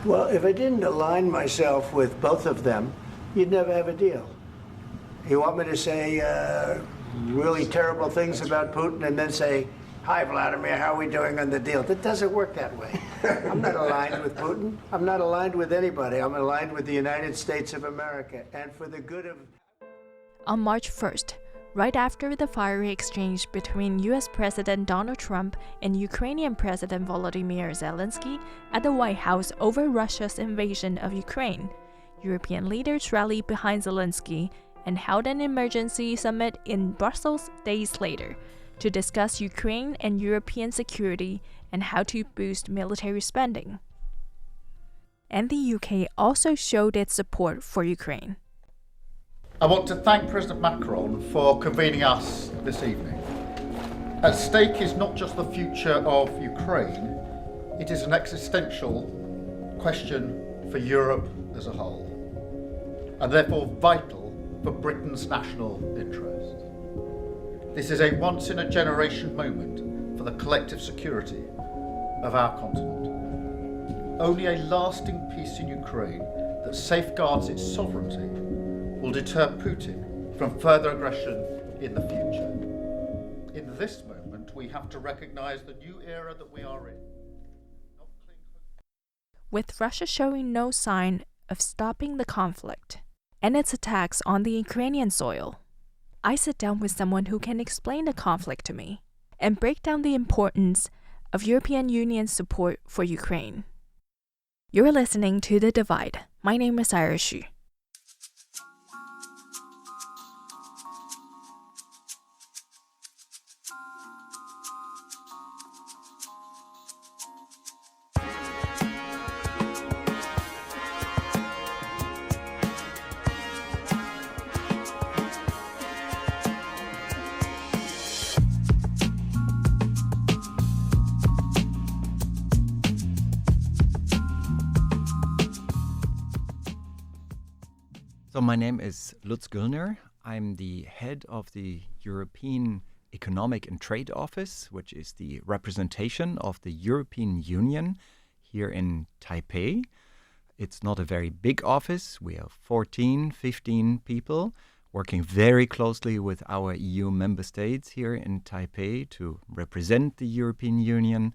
Well, if I didn't align myself with both of them, you'd never have a deal. You want me to say really terrible things about Putin and then say, "Hi, Vladimir, how are we doing on the deal?" That doesn't work that way. I'm not aligned with Putin. I'm not aligned with anybody. I'm aligned with the United States of America, and for the good of... On March 1st, right after the fiery exchange between US President Donald Trump and Ukrainian President Volodymyr Zelenskyy at the White House over Russia's invasion of Ukraine, European leaders rallied behind Zelenskyy and held an emergency summit in Brussels days later to discuss Ukraine and European security and how to boost military spending. And the UK also showed its support for Ukraine. I want to thank President Macron for convening us this evening. At stake is not just the future of Ukraine, it is an existential question for Europe as a whole, and therefore vital for Britain's national interest. This is a once-in-a-generation moment for the collective security of our continent. Only a lasting peace in Ukraine that safeguards its sovereignty will deter Putin from further aggression in the future. In this moment, we have to recognize the new era that we are in. With Russia showing no sign of stopping the conflict and its attacks on the Ukrainian soil, I sit down with someone who can explain the conflict to me and break down the importance of European Union's support for Ukraine. You're listening to The Divide. My name is Ira Xu. So my name is Lutz Güllner. I'm the head of the European Economic and Trade Office, which is the representation of the European Union here in Taipei. It's not a very big office. We have 14, 15 people working very closely with our EU member states here in Taipei to represent the European Union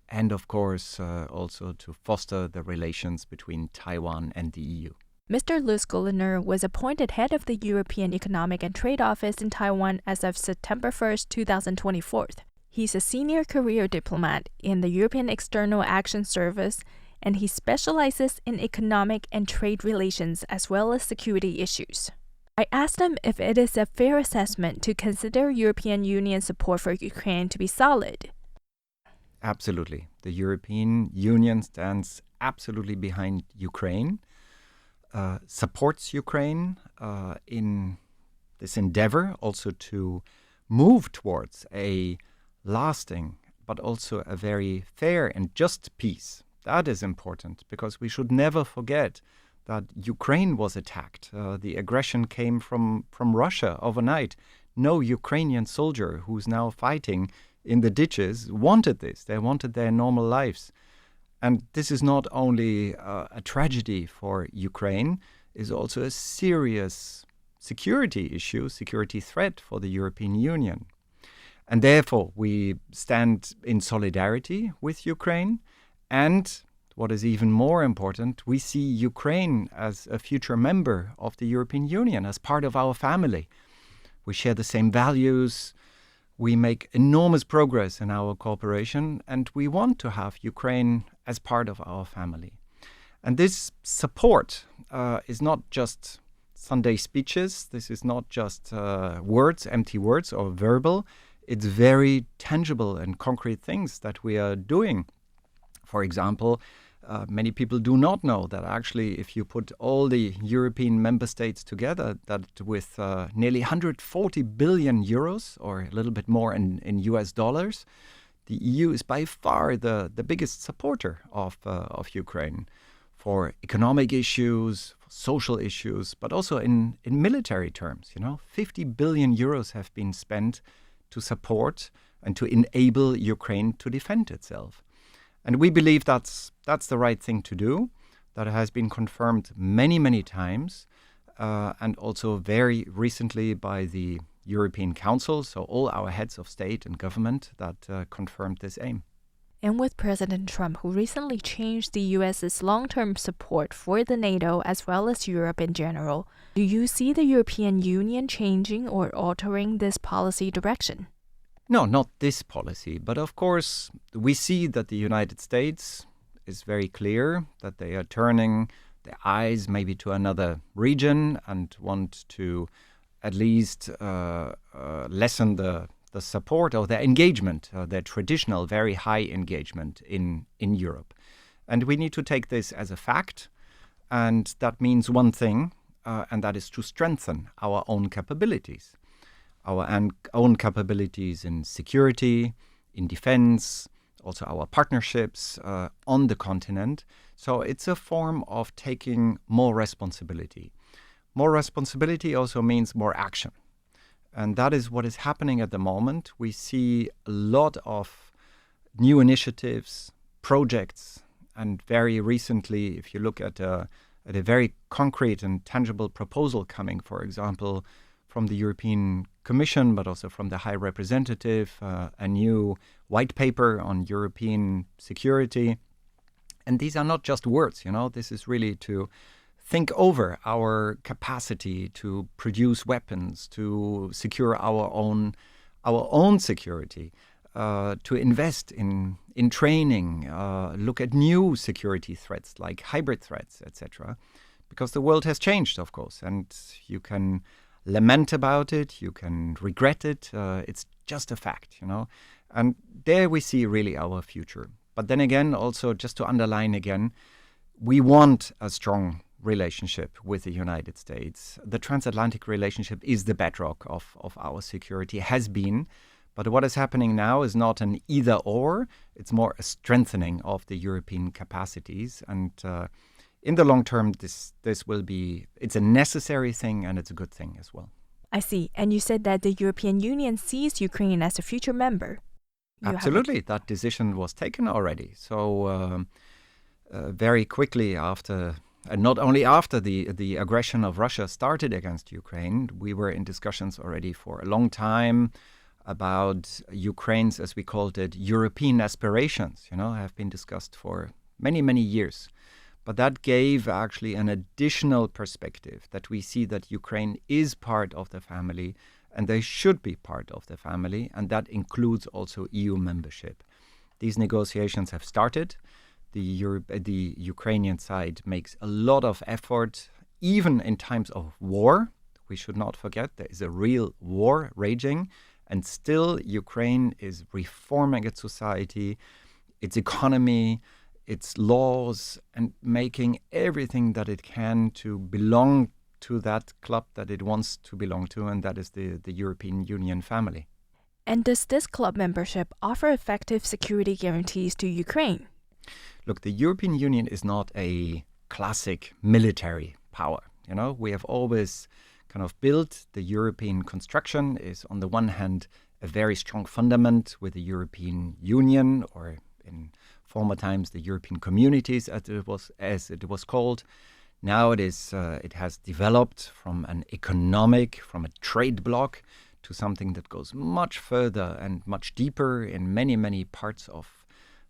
and, of course, also to foster the relations between Taiwan and the EU. Mr. Lutz Güllner was appointed head of the European Economic and Trade Office in Taiwan as of September 1st, 2024. He's a senior career diplomat in the European External Action Service, and he specializes in economic and trade relations as well as security issues. I asked him if it is a fair assessment to consider European Union support for Ukraine to be solid. Absolutely. The European Union stands absolutely behind Ukraine. Supports Ukraine in this endeavor also to move towards a lasting but also a very fair and just peace. That is important because we should never forget that Ukraine was attacked. The aggression came from Russia overnight. No Ukrainian soldier who's now fighting in the ditches wanted this. They wanted their normal lives. And this is not only a tragedy for Ukraine, it's also a serious security issue, security threat for the European Union. And therefore, we stand in solidarity with Ukraine. And what is even more important, we see Ukraine as a future member of the European Union, as part of our family. We share the same values. We make enormous progress in our cooperation, and we want to have Ukraine as part of our family. And this support is not just Sunday speeches. This is not just words, empty words or verbal. It's very tangible and concrete things that we are doing. For example, many people do not know that actually if you put all the European member states together, that with nearly 140 billion euros, or a little bit more in US dollars, the EU is by far the biggest supporter of Ukraine for economic issues, for social issues, but also in military terms. 50 billion euros have been spent to support and to enable Ukraine to defend itself. And we believe that's the right thing to do. that has been confirmed many, many times, and also very recently by the European Council, so all our heads of state and government that confirmed this aim. And with President Trump, who recently changed the US's long-term support for the NATO as well as Europe in general, do you see the European Union changing or altering this policy direction? No, not this policy. But of course, we see that the United States is very clear that they are turning their eyes maybe to another region and want to at least lessen the support or their engagement, their traditional very high engagement in Europe. And we need to take this as a fact. And that means one thing, and that is to strengthen our own capabilities. Our own capabilities in security, in defense, also our partnerships on the continent. So it's a form of taking more responsibility. More responsibility also means more action. And that is what is happening at the moment. We see a lot of new initiatives, projects, and very recently, if you look at a very concrete and tangible proposal coming, for example, from the European Commission, but also from the High Representative, a new white paper on European security. And these are not just words, this is really to think over our capacity to produce weapons, to secure our own security, to invest in training, look at new security threats like hybrid threats, etc. Because the world has changed, of course, and you can lament about it, you can regret it. It's just a fact, And there we see really our future. But then again, also just to underline again, we want a strong relationship with the United States. The transatlantic relationship is the bedrock of our security, has been. But what is happening now is not an either or, it's more a strengthening of the European capacities. And in the long term, this will be, it's a necessary thing and it's a good thing as well. I see. And you said that the European Union sees Ukraine as a future member. Absolutely. That decision was taken already. So very quickly after, and not only after the aggression of Russia started against Ukraine, we were in discussions already for a long time about Ukraine's, as we called it, European aspirations, have been discussed for many, many years. But that gave actually an additional perspective that we see that Ukraine is part of the family and they should be part of the family, and that includes also EU membership. These negotiations have started. The Ukrainian side makes a lot of effort, even in times of war. We should not forget there is a real war raging, and still Ukraine is reforming its society, its economy, its laws, and making everything that it can to belong to that club that it wants to belong to, and that is the European Union family. And does this club membership offer effective security guarantees to Ukraine? Look, the European Union is not a classic military power. We have always kind of built the European construction is on the one hand a very strong fundament with the European Union, or in former times the European communities as it was called. Now it has developed from a trade bloc to something that goes much further and much deeper in many, many parts of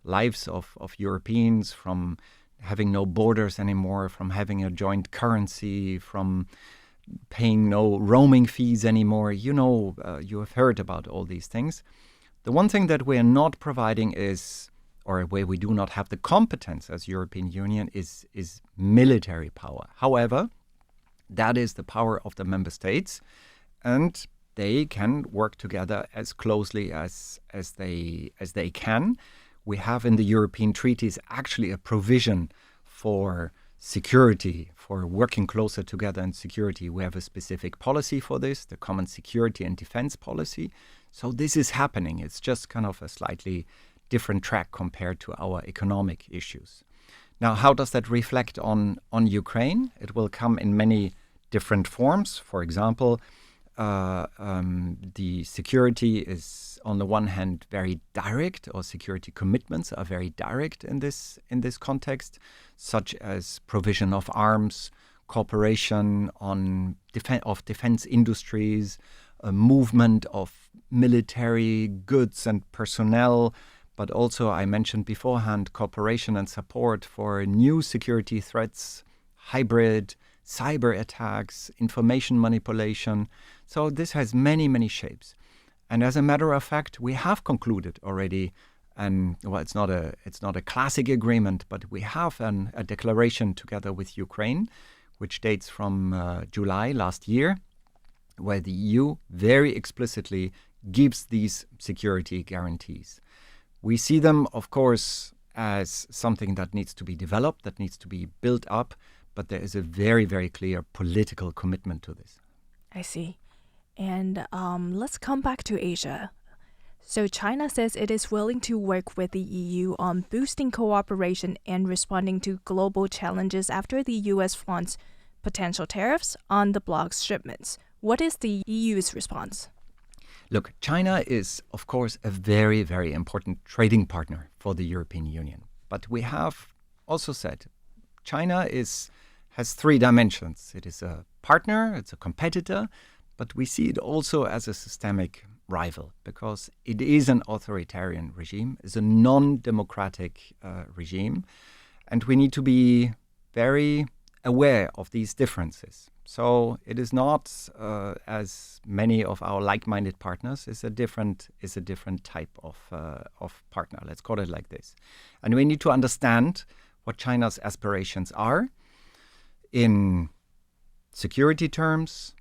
lives of Europeans, from having no borders anymore, from having a joint currency, from paying no roaming fees anymore. You have heard about all these things. The one thing that we are not providing is, or where we do not have the competence as European Union, is military power. However, that is the power of the member states, and they can work together as closely as they can. We have in the European treaties actually a provision for security, for working closer together in security. We have a specific policy for this, the Common Security and Defense Policy. So this is happening. It's just kind of a slightly different track compared to our economic issues. Now, how does that reflect on Ukraine? It will come in many different forms. For example, the security is on the one hand very direct, or security commitments are very direct in this context, such as provision of arms, cooperation on defense industries, movement of military goods and personnel, but also, I mentioned beforehand, cooperation and support for new security threats, hybrid, cyber attacks, information manipulation. So this has many, many shapes. And as a matter of fact, we have concluded already, and it's not a classic agreement, but we have a declaration together with Ukraine, which dates from July last year, where the EU very explicitly gives these security guarantees. We see them, of course, as something that needs to be developed, that needs to be built up, but there is a very, very clear political commitment to this. I see. And let's come back to Asia. So China says it is willing to work with the EU on boosting cooperation and responding to global challenges after the US flaunts potential tariffs on the bloc's shipments. What is the EU's response? Look, China is, of course, a very, very important trading partner for the European Union. But we have also said China has three dimensions. It is a partner, it's a competitor, but we see it also as a systemic rival because it is an authoritarian regime, it's a non-democratic regime, and we need to be very aware of these differences. So it is not, as many of our like-minded partners, is a different type of partner. Let's call it like this. And we need to understand what China's aspirations are in security terms,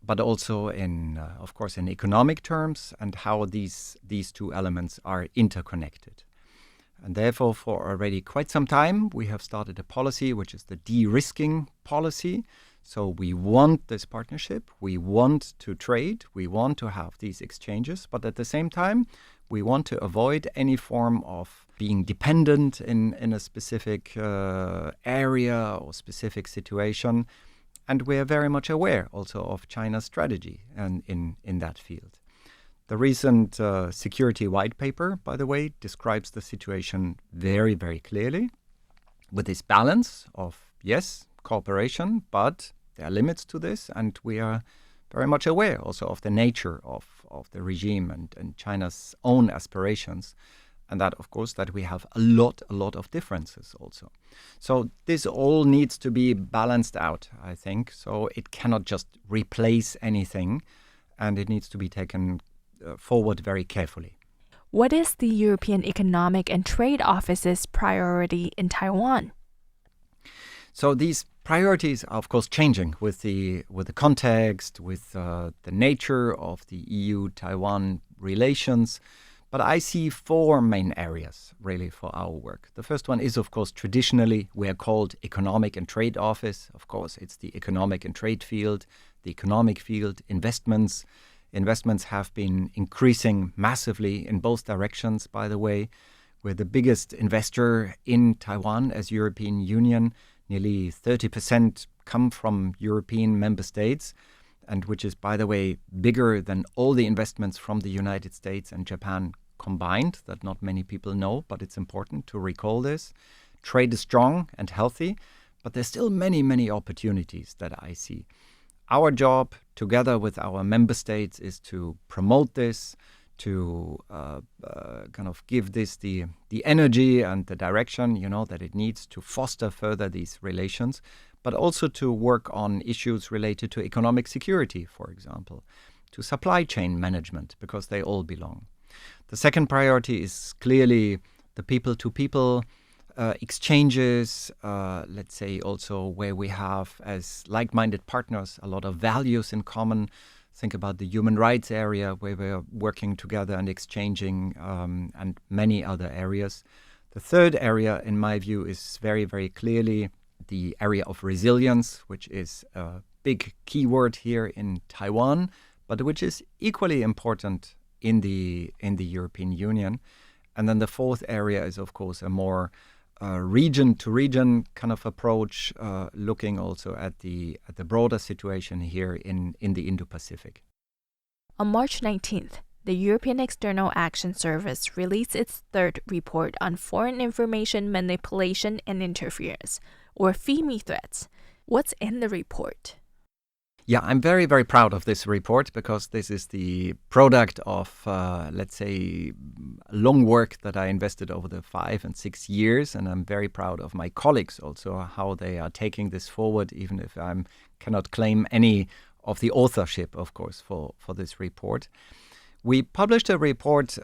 but also in, of course, in economic terms, and how these two elements are interconnected. And therefore, for already quite some time, we have started a policy, which is the de-risking policy. So we want this partnership, we want to trade, we want to have these exchanges, but at the same time, we want to avoid any form of being dependent in a specific area or specific situation. And we are very much aware also of China's strategy and in that field. The recent security white paper, by the way, describes the situation very, very clearly with this balance of, yes, cooperation, but there are limits to this, and we are very much aware also of the nature of the regime and China's own aspirations, and that, of course, that we have a lot of differences also. So this all needs to be balanced out, I think. So it cannot just replace anything, and it needs to be taken forward very carefully. What is the European Economic and Trade Office's priority in Taiwan? So these priorities are, of course, changing with the context, with the nature of the EU-Taiwan relations. But I see four main areas, really, for our work. The first one is, of course, traditionally we are called Economic and Trade Office. Of course, it's the economic and trade field, the economic field, investments. Investments have been increasing massively in both directions, by the way. We're the biggest investor in Taiwan as European Union. Nearly 30% come from European member states, and which is, by the way, bigger than all the investments from the United States and Japan combined, that not many people know, but it's important to recall this. Trade is strong and healthy, but there's still many opportunities that I see. Our job, together with our member states, is to promote this, to kind of give this the energy and the direction, that it needs to foster further these relations, but also to work on issues related to economic security, for example, to supply chain management, because they all belong. The second priority is clearly the people-to-people exchanges, let's say also where we have, as like-minded partners, a lot of values in common. Think about the human rights area where we're working together and exchanging, and many other areas. The third area, in my view, is very, very clearly the area of resilience, which is a big keyword here in Taiwan, but which is equally important in the European Union. And then the fourth area is, of course, a more region-to-region kind of approach, looking also at the broader situation here in the Indo-Pacific. On March 19th, the European External Action Service released its third report on foreign information manipulation and interference, or FIMI threats. What's in the report? Yeah, I'm very, very proud of this report because this is the product of, let's say, long work that I invested over the 5 and 6 years. And I'm very proud of my colleagues also, how they are taking this forward, even if I cannot claim any of the authorship, of course, for this report. We published a report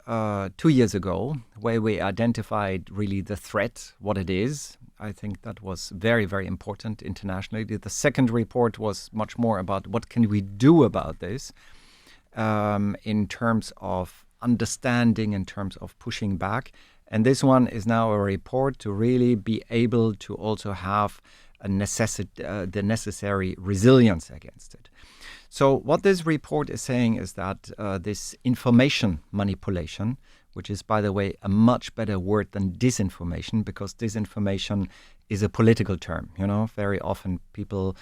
2 years ago where we identified really the threat, what it is. I think that was very, very important internationally. The second report was much more about what can we do about this in terms of understanding, in terms of pushing back. And this one is now a report to really be able to also have the necessary resilience against it. So what this report is saying is that this information manipulation, which is, by the way, a much better word than disinformation, because disinformation is a political term. You know, very often people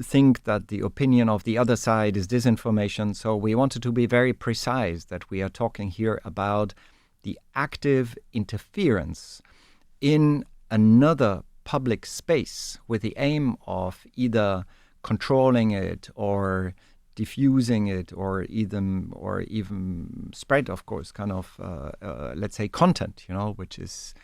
think that the opinion of the other side is disinformation. So we wanted to be very precise that we are talking here about the active interference in another public space with the aim of either controlling it or diffusing it or even spread, of course, kind of, let's say, content, you know, which is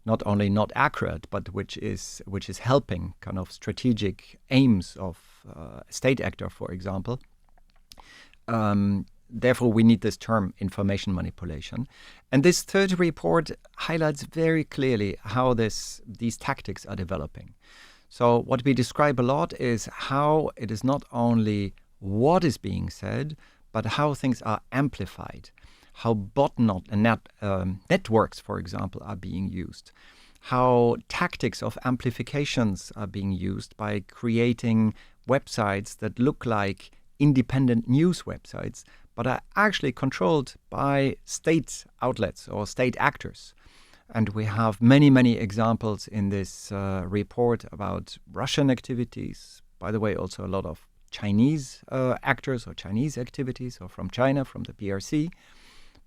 not only not accurate, but which is helping kind of strategic aims of a state actor, for example. Therefore, we need this term information manipulation. And this third report highlights very clearly how these tactics are developing. So what we describe a lot is how it is not only what is being said, but how things are amplified, how botnet and networks, for example, are being used, how tactics of amplifications are being used by creating websites that look like independent news websites, but are actually controlled by state outlets or state actors. And we have many, many examples in this report about Russian activities, by the way, also a lot of Chinese actors or Chinese activities, or from China, from the PRC,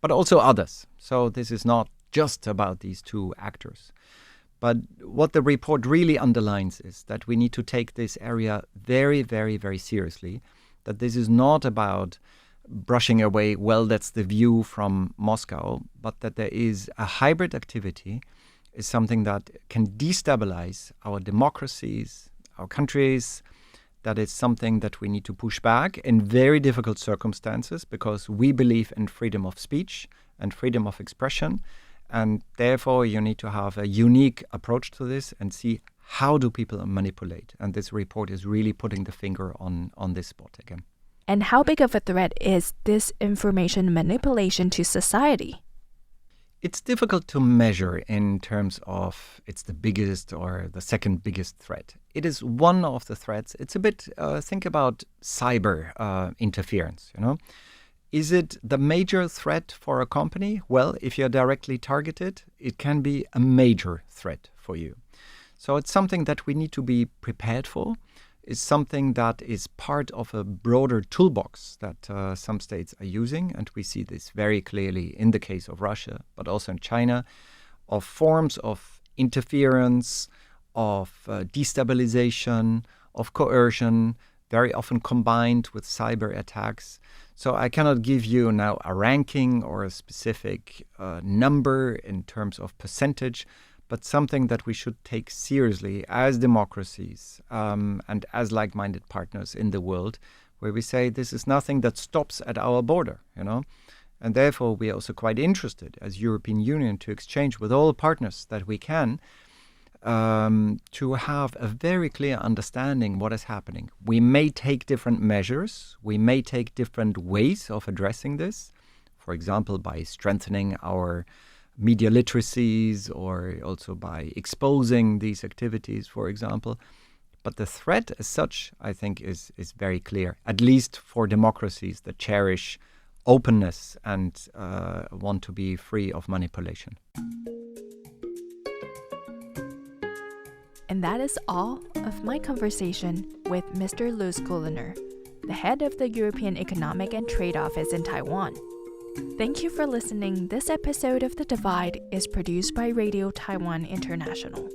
but also others. So this is not just about these two actors. But what the report really underlines is that we need to take this area very, very, very seriously, that this is not about brushing away, well, that's the view from Moscow, but that there is a hybrid activity, is something that can destabilize our democracies, our countries. That is something that we need to push back in very difficult circumstances, because we believe in freedom of speech and freedom of expression. And therefore, you need to have a unique approach to this and see how do people manipulate. And this report is really putting the finger on this spot again. And how big of a threat is this information manipulation to society? It's difficult to measure in terms of it's the biggest or the second biggest threat. It is one of the threats. It's a bit, think about cyber interference, you know. Is it the major threat for a company? Well, if you're directly targeted, it can be a major threat for you. So it's something that we need to be prepared for. It's something that is part of a broader toolbox that some states are using. And we see this very clearly in the case of Russia, but also in China, of forms of interference, of destabilization, of coercion, very often combined with cyber attacks. So I cannot give you now a ranking or a specific number in terms of percentage, but something that we should take seriously as democracies and as like-minded partners in the world, where we say this is nothing that stops at our border, you know. And therefore, we are also quite interested as European Union to exchange with all partners that we can to have a very clear understanding what is happening. We may take different measures. We may take different ways of addressing this, for example, by strengthening our media literacies or also by exposing these activities, for example. But the threat as such, I think, is very clear, at least for democracies that cherish openness and want to be free of manipulation. And that is all of my conversation with Mr. Lutz Güllner, the head of the European Economic and Trade Office in Taiwan. Thank you for listening. This episode of The Divide is produced by Radio Taiwan International.